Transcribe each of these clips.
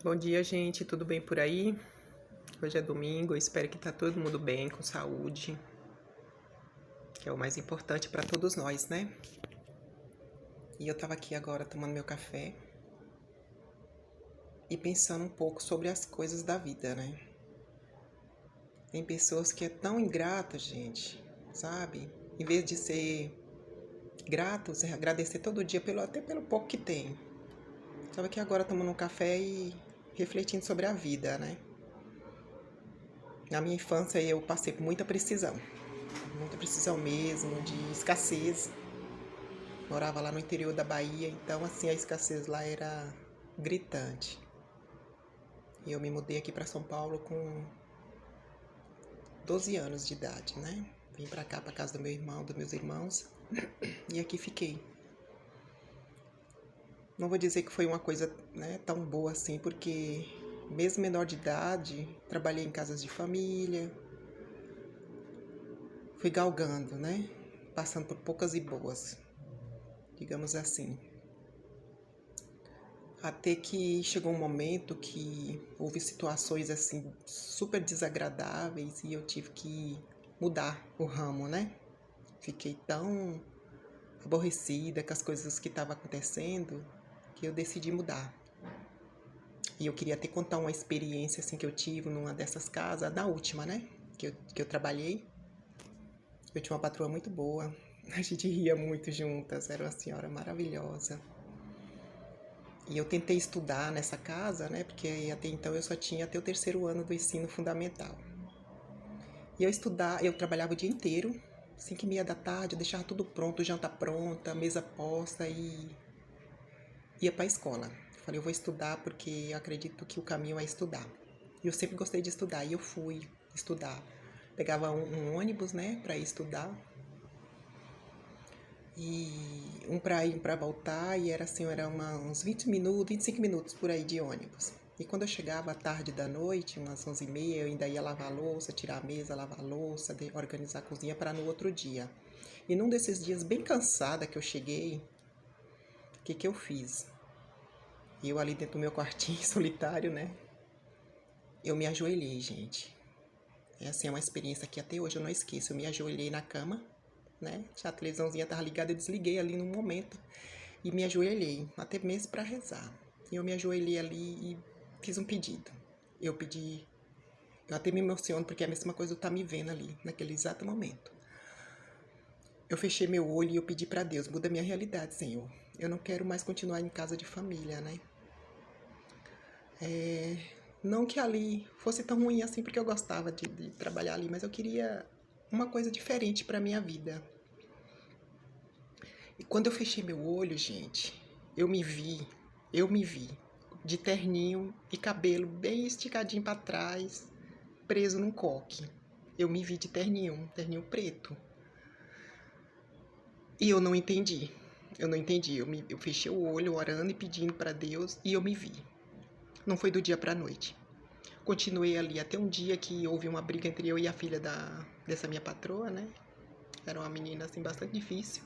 Bom dia, gente. Tudo bem por aí? Hoje é domingo. Eu espero que tá todo mundo bem, com saúde, que é o mais importante para todos nós, né? E eu tava aqui agora tomando meu café e pensando um pouco sobre as coisas da vida, né? Tem pessoas que é tão ingrata, gente, sabe? Em vez de ser gratos, agradecer todo dia até pelo pouco que tem. Tava aqui agora tomando um café e refletindo sobre a vida, né? Na minha infância eu passei por muita precisão mesmo, de escassez. Morava lá no interior da Bahia, então assim a escassez lá era gritante. E eu me mudei aqui para São Paulo com 12 anos de idade, né? Vim para cá, para casa do meu irmão, dos meus irmãos, e aqui fiquei. Não vou dizer que foi uma coisa, né, tão boa assim, porque mesmo menor de idade, trabalhei em casas de família, fui galgando, né? Passando por poucas e boas, digamos assim. Até que chegou um momento que houve situações assim super desagradáveis e eu tive que mudar o ramo, né? Fiquei tão aborrecida com as coisas que estavam acontecendo que eu decidi mudar. E eu queria até contar uma experiência assim que eu tive numa dessas casas, na última, né? Que eu trabalhei. Eu tinha uma patroa muito boa, a gente ria muito juntas, era uma senhora maravilhosa. E eu tentei estudar nessa casa, né? Porque até então eu só tinha até o terceiro ano do ensino fundamental. E eu trabalhava o dia inteiro, 5h30 da tarde, eu deixava tudo pronto, janta pronta, mesa posta e ia para a escola. Falei, eu vou estudar porque eu acredito que o caminho é estudar. E eu sempre gostei de estudar e eu fui estudar. Pegava um ônibus, né, para ir estudar. E um para ir, um para voltar, e era assim, uns 20 minutos, 25 minutos por aí de ônibus. E quando eu chegava à tarde da noite, umas 11h30, eu ainda ia lavar a louça, tirar a mesa, lavar a louça, organizar a cozinha para no outro dia. E num desses dias bem cansada que eu cheguei, o que eu fiz? Eu ali dentro do meu quartinho solitário, né? Eu me ajoelhei, gente. É assim, é uma experiência que até hoje eu não esqueço. Eu me ajoelhei na cama, né? A televisãozinha tava ligada, eu desliguei ali no momento e me ajoelhei, até mesmo para rezar. E eu me ajoelhei ali e fiz um pedido. Eu até me emociono porque é a mesma coisa eu estar me vendo ali, naquele exato momento. Eu fechei meu olho e eu pedi para Deus, muda minha realidade, Senhor. Eu não quero mais continuar em casa de família, né? Não que ali fosse tão ruim assim, porque eu gostava de trabalhar ali, mas eu queria uma coisa diferente para minha vida. E quando eu fechei meu olho, gente, eu me vi de terninho e cabelo bem esticadinho para trás, preso num coque. Eu me vi de terninho, terninho preto. E eu não entendi. Eu não entendi. Eu fechei o olho orando e pedindo para Deus e eu me vi. Não foi do dia para a noite. Continuei ali até um dia que houve uma briga entre eu e a filha dessa minha patroa, né? Era uma menina assim bastante difícil.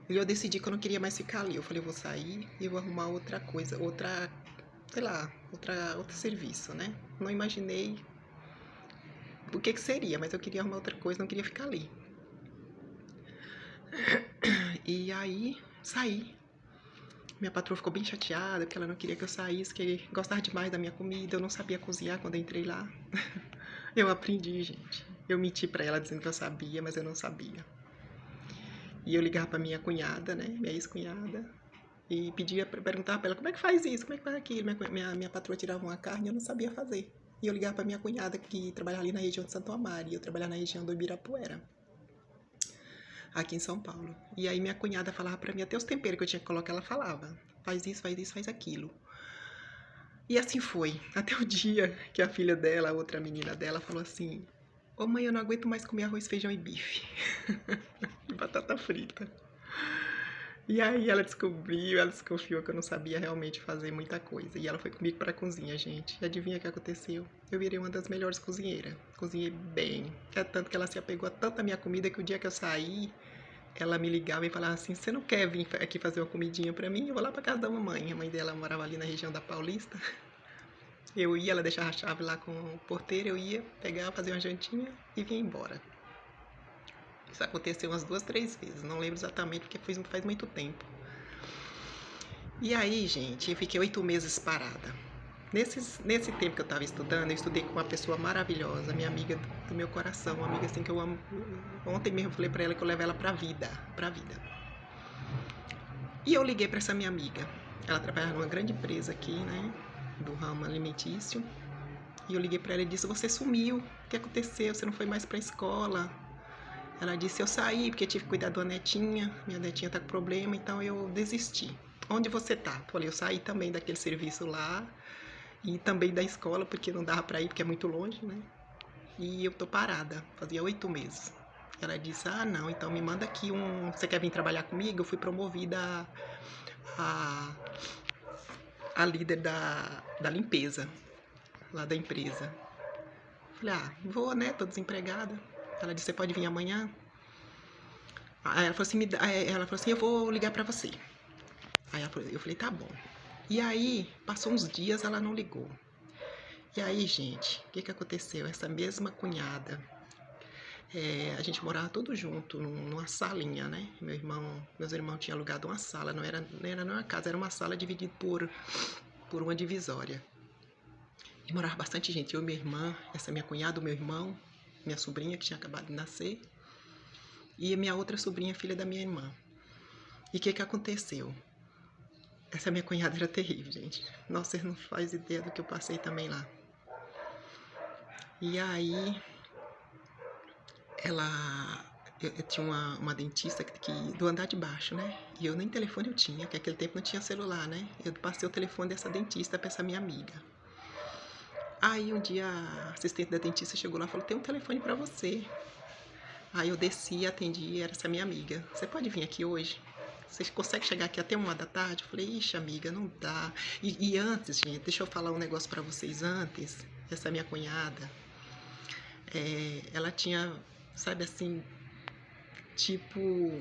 E eu decidi que eu não queria mais ficar ali. Eu falei, eu vou sair e vou arrumar outra coisa, sei lá, outro serviço, né? Não imaginei o que seria, mas eu queria arrumar outra coisa, não queria ficar ali. E aí, saí. Minha patroa ficou bem chateada, porque ela não queria que eu saísse, que gostava demais da minha comida, eu não sabia cozinhar quando eu entrei lá. Eu aprendi, gente. Eu menti pra ela dizendo que eu sabia, mas eu não sabia. E eu ligava pra minha cunhada, né, minha ex-cunhada, e perguntava pra ela como é que faz isso, como é que faz aquilo. Minha patroa tirava uma carne e eu não sabia fazer. E eu ligava pra minha cunhada que trabalhava ali na região de Santo Amaro, e eu trabalhava na região do Ibirapuera, aqui em São Paulo. E aí minha cunhada falava pra mim, até os temperos que eu tinha que colocar, ela falava, faz isso, faz aquilo. E assim foi, até o dia que a filha dela, a outra menina dela, falou assim, ô mãe, eu não aguento mais comer arroz, feijão e bife. E batata frita. E aí ela desconfiou que eu não sabia realmente fazer muita coisa. E ela foi comigo pra cozinha, gente. E adivinha o que aconteceu? Eu virei uma das melhores cozinheiras. Cozinhei bem. É tanto que ela se apegou a tanta minha comida que o dia que eu saí, ela me ligava e falava assim, você não quer vir aqui fazer uma comidinha pra mim? Eu vou lá pra casa da mamãe. A mãe dela morava ali na região da Paulista. Eu ia, ela deixava a chave lá com o porteiro, eu ia, pegava, fazia uma jantinha e vinha embora. Isso aconteceu umas 2, 3 vezes, não lembro exatamente porque faz muito tempo. E aí, gente, eu fiquei 8 meses parada. Nesse tempo que eu estava estudando, eu estudei com uma pessoa maravilhosa, minha amiga do meu coração, uma amiga assim que eu amo. Ontem mesmo eu falei pra ela que eu levo ela pra vida. E eu liguei pra essa minha amiga. Ela trabalha numa grande empresa aqui, né, do ramo alimentício. E eu liguei pra ela e disse, você sumiu, o que aconteceu? Você não foi mais pra escola? Ela disse, eu saí porque tive que cuidar de uma netinha, minha netinha tá com problema, então eu desisti. Onde você tá? Eu falei, eu saí também daquele serviço lá e também da escola, porque não dava pra ir, porque é muito longe, né? E eu tô parada, fazia 8 meses. Ela disse, ah, não, então me manda aqui você quer vir trabalhar comigo? Eu fui promovida a líder da limpeza, lá da empresa. Falei, ah, vou, né, tô desempregada. Ela disse, você pode vir amanhã? Aí ela falou assim, eu vou ligar pra você. Aí eu falei, tá bom. E aí, passou uns dias, ela não ligou. E aí, gente, o que aconteceu? Essa mesma cunhada, a gente morava todos junto numa salinha, né? Meus irmãos tinham alugado uma sala, não era numa casa, era uma sala dividida por uma divisória. E morava bastante gente, eu e minha irmã, essa minha cunhada, o meu irmão, minha sobrinha que tinha acabado de nascer, e a minha outra sobrinha, filha da minha irmã. E o que aconteceu? Essa minha cunhada era terrível, gente. Nossa, vocês não fazem ideia do que eu passei também lá. E aí, eu tinha uma dentista do andar de baixo, né? E eu nem telefone eu tinha, porque naquele tempo não tinha celular, né? Eu passei o telefone dessa dentista pra essa minha amiga. Aí um dia a assistente da dentista chegou lá e falou, tem um telefone pra você. Aí eu desci, atendi, era essa minha amiga. Você pode vir aqui hoje? Você consegue chegar aqui até 1 da tarde? Eu falei, ixi, amiga, não dá. E antes, gente, deixa eu falar um negócio pra vocês antes. Essa minha cunhada, ela tinha, sabe assim, tipo,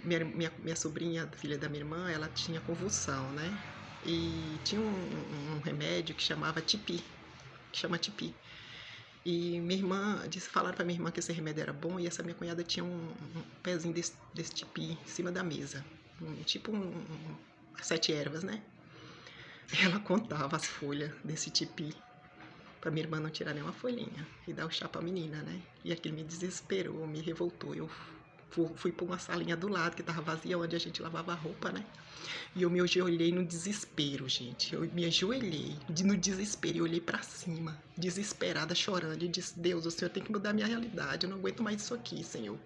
minha sobrinha, filha da minha irmã, ela tinha convulsão, né? E tinha um remédio que chamava Tipi, E minha irmã, falaram pra minha irmã que esse remédio era bom, e essa minha cunhada tinha um pezinho desse Tipi em cima da mesa. Tipo 7 ervas, né? Ela contava as folhas desse Tipi pra minha irmã não tirar nenhuma folhinha e dar o chá pra menina, né? E aquilo me desesperou, me revoltou. Eu fui pra uma salinha do lado que tava vazia, onde a gente lavava a roupa, né? E eu me ajoelhei no desespero, gente. Eu me ajoelhei no desespero e olhei pra cima, desesperada, chorando. E disse, Deus, o Senhor tem que mudar a minha realidade. Eu não aguento mais isso aqui, Senhor.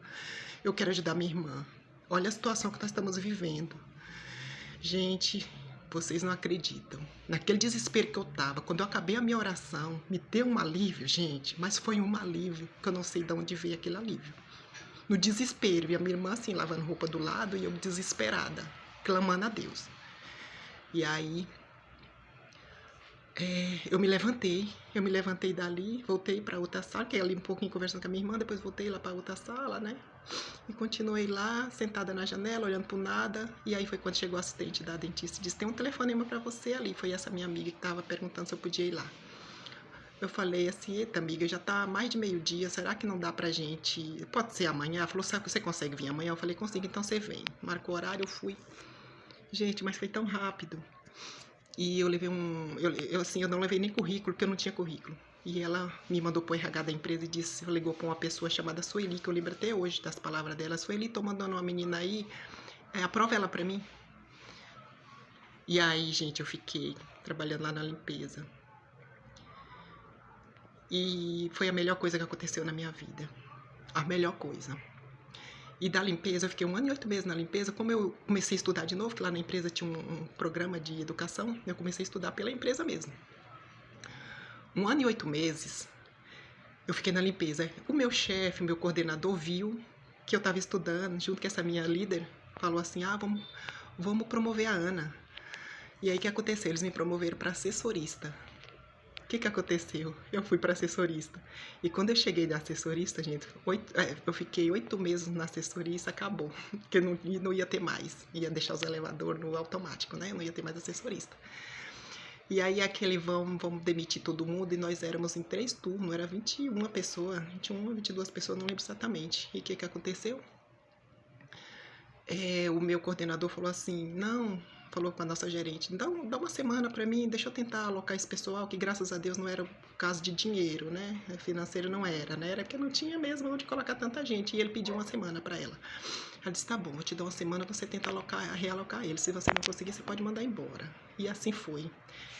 Eu quero ajudar minha irmã. Olha a situação que nós estamos vivendo. Gente, vocês não acreditam. Naquele desespero que eu tava, quando eu acabei a minha oração, me deu um alívio, gente. Mas foi um alívio, que eu não sei de onde veio aquele alívio. No desespero, e a minha irmã assim, lavando roupa do lado, e eu desesperada, clamando a Deus. E aí, eu me levantei dali, voltei para outra sala, fiquei ali um pouquinho conversando com a minha irmã, depois voltei lá para outra sala, né? E continuei lá, sentada na janela, olhando pro nada. E aí foi quando chegou o assistente da dentista e disse, tem um telefonema para você ali. Foi essa minha amiga que estava perguntando se eu podia ir lá. Eu falei assim, eita amiga, já tá mais de 12h, será que não dá pra gente... Pode ser amanhã? Ela falou, você consegue vir amanhã? Eu falei, consigo, então você vem. Marcou o horário, eu fui. Gente, mas foi tão rápido. E eu levei eu não levei nem currículo, porque eu não tinha currículo. E ela me mandou pro RH da empresa e disse, ligou pra uma pessoa chamada Sueli, que eu lembro até hoje das palavras dela. Sueli, tô mandando uma menina aí, aprova ela pra mim. E aí, gente, eu fiquei trabalhando lá na limpeza. E foi a melhor coisa que aconteceu na minha vida. A melhor coisa. E da limpeza, eu fiquei 1 ano e 8 meses na limpeza. Como eu comecei a estudar de novo, que lá na empresa tinha um programa de educação, eu comecei a estudar pela empresa mesmo. 1 ano e 8 meses, eu fiquei na limpeza. O meu chefe, o meu coordenador viu que eu estava estudando, junto com essa minha líder, falou assim, vamos promover a Ana. E aí, o que aconteceu? Eles me promoveram para assessorista. que aconteceu? Eu fui para assessorista. E quando eu cheguei da assessorista, gente, eu fiquei 8 meses na assessorista, acabou. Porque não ia ter mais. Ia deixar os elevadores no automático, né? Eu não ia ter mais assessorista. E aí aquele vamos demitir todo mundo, e nós éramos em 3 turnos, era 21 pessoas, 21, 22 pessoas, não lembro exatamente. E o que aconteceu? O meu coordenador falou assim, não, falou com a nossa gerente, dá uma semana para mim, deixa eu tentar alocar esse pessoal, que graças a Deus não era por causa de dinheiro, né? Financeiro não era, né? Era porque não tinha mesmo onde colocar tanta gente. E ele pediu uma semana para ela. Ela disse, tá bom, vou te dar uma semana, você tenta realocar ele. Se você não conseguir, você pode mandar embora. E assim foi.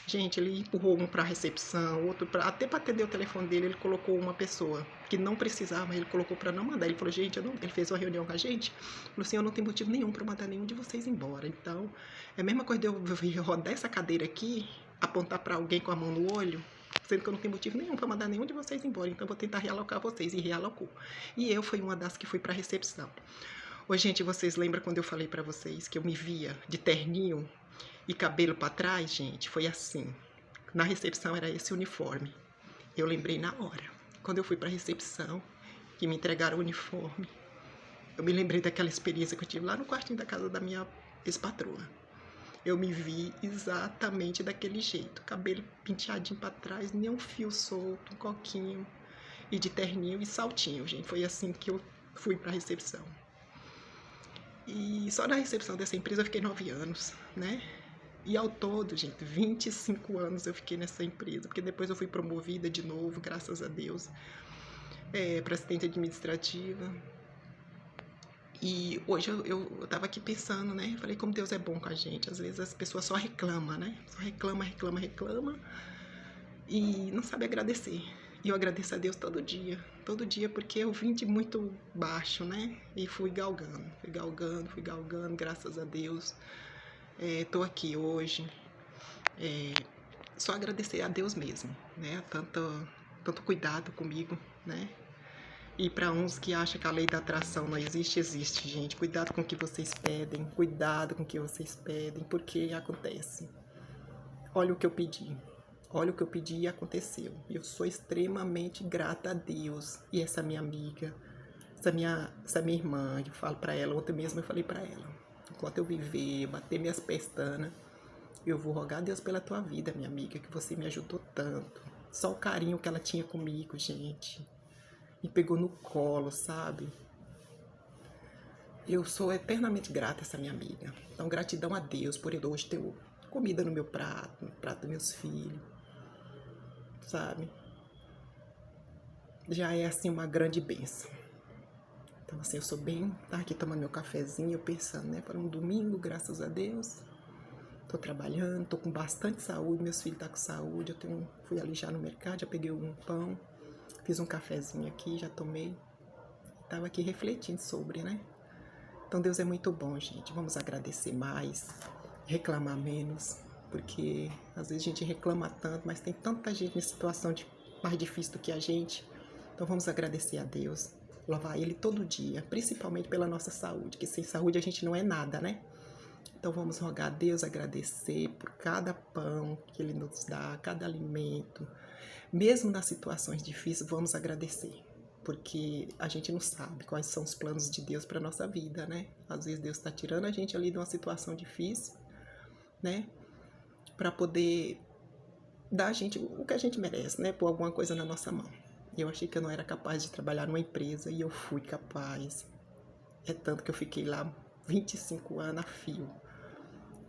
Gente, ele empurrou um para a recepção, outro para... Até para atender o telefone dele, ele colocou uma pessoa que não precisava, ele colocou para não mandar. Ele falou, gente, ele fez uma reunião com a gente, falou assim, eu não tenho motivo nenhum para mandar nenhum de vocês embora. Então, é a mesma coisa de eu rodar essa cadeira aqui, apontar para alguém com a mão no olho, sendo que eu não tenho motivo nenhum para mandar nenhum de vocês embora. Então, eu vou tentar realocar vocês. E realocou. E eu fui uma das que fui para a recepção. Ô, gente, vocês lembram quando eu falei para vocês que eu me via de terninho e cabelo para trás, gente? Foi assim. Na recepção era esse uniforme. Eu lembrei na hora. Quando eu fui para a recepção, que me entregaram o uniforme, eu me lembrei daquela experiência que eu tive lá no quartinho da casa da minha ex-patroa. Eu me vi exatamente daquele jeito. Cabelo penteadinho para trás, nem um fio solto, um coquinho. E de terninho e saltinho, gente. Foi assim que eu fui para a recepção. E só na recepção dessa empresa eu fiquei 9 anos, né? E ao todo, gente, 25 anos eu fiquei nessa empresa, porque depois eu fui promovida de novo, graças a Deus, para assistente administrativa. E hoje eu tava aqui pensando, né? Falei como Deus é bom com a gente. Às vezes as pessoas só reclamam, né? Só reclama e não sabe agradecer. E eu agradeço a Deus todo dia, porque eu vim de muito baixo, né? E fui galgando, graças a Deus. Tô aqui hoje. Só agradecer a Deus mesmo, né? Tanto cuidado comigo, né? E para uns que acham que a lei da atração não existe, existe, gente. Cuidado com o que vocês pedem, porque acontece. Olha o que eu pedi. Olha o que eu pedi e aconteceu. Eu sou extremamente grata a Deus. E essa minha amiga, essa minha irmã, eu falo pra ela, ontem mesmo eu falei pra ela, enquanto eu viver, bater minhas pestanas, eu vou rogar a Deus pela tua vida, minha amiga, que você me ajudou tanto. Só o carinho que ela tinha comigo, gente. Me pegou no colo, sabe? Eu sou eternamente grata a essa minha amiga. Então, gratidão a Deus por eu hoje ter comida no meu prato, no prato dos meus filhos. Sabe? Já é assim uma grande bênção. Então assim, eu sou bem, tá aqui tomando meu cafezinho, pensando, né, para um domingo, graças a Deus. Tô trabalhando, tô com bastante saúde, meus filhos tá com saúde, fui ali já no mercado, já peguei um pão, fiz um cafezinho aqui, já tomei. Tava aqui refletindo sobre, né? Então Deus é muito bom, gente. Vamos agradecer mais, reclamar menos. Porque às vezes a gente reclama tanto, mas tem tanta gente em situação mais difícil do que a gente. Então vamos agradecer a Deus, louvar Ele todo dia, principalmente pela nossa saúde, que sem saúde a gente não é nada, né? Então vamos rogar a Deus, agradecer por cada pão que Ele nos dá, cada alimento. Mesmo nas situações difíceis, vamos agradecer. Porque a gente não sabe quais são os planos de Deus para a nossa vida, né? Às vezes Deus está tirando a gente ali de uma situação difícil, né? Para poder dar a gente o que a gente merece, né? Pôr alguma coisa na nossa mão. Eu achei que eu não era capaz de trabalhar numa empresa e eu fui capaz. É tanto que eu fiquei lá 25 anos a fio.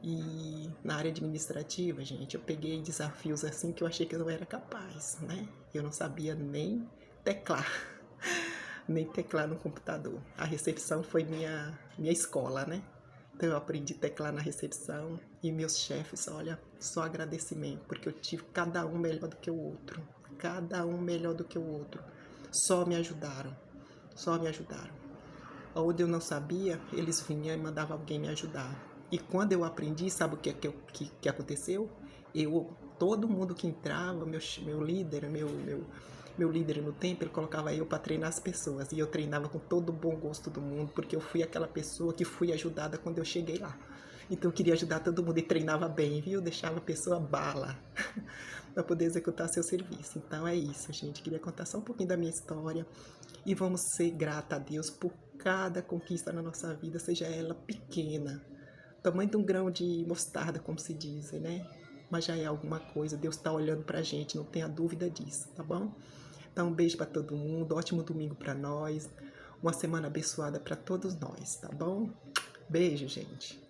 E na área administrativa, gente, eu peguei desafios assim que eu achei que eu não era capaz, né? Eu não sabia nem teclar, nem teclar no computador. A recepção foi minha escola, né? Então eu aprendi a teclar na recepção e meus chefes, olha, só agradecimento, porque eu tive cada um melhor do que o outro. Cada um melhor do que o outro. Só me ajudaram. Onde eu não sabia, eles vinham e mandavam alguém me ajudar. E quando eu aprendi, sabe o que aconteceu? Todo mundo que entrava, meu líder no tempo, ele colocava eu para treinar as pessoas. E eu treinava com todo o bom gosto do mundo, porque eu fui aquela pessoa que fui ajudada quando eu cheguei lá. Então eu queria ajudar todo mundo e treinava bem, viu? Deixava a pessoa bala para poder executar seu serviço. Então é isso, gente. Queria contar só um pouquinho da minha história e vamos ser grata a Deus por cada conquista na nossa vida, seja ela pequena, tamanho de um grão de mostarda, como se diz, né? Mas já é alguma coisa. Deus está olhando pra gente, não tenha dúvida disso, tá bom? Então, um beijo para todo mundo, ótimo domingo para nós, uma semana abençoada para todos nós, tá bom? Beijo, gente.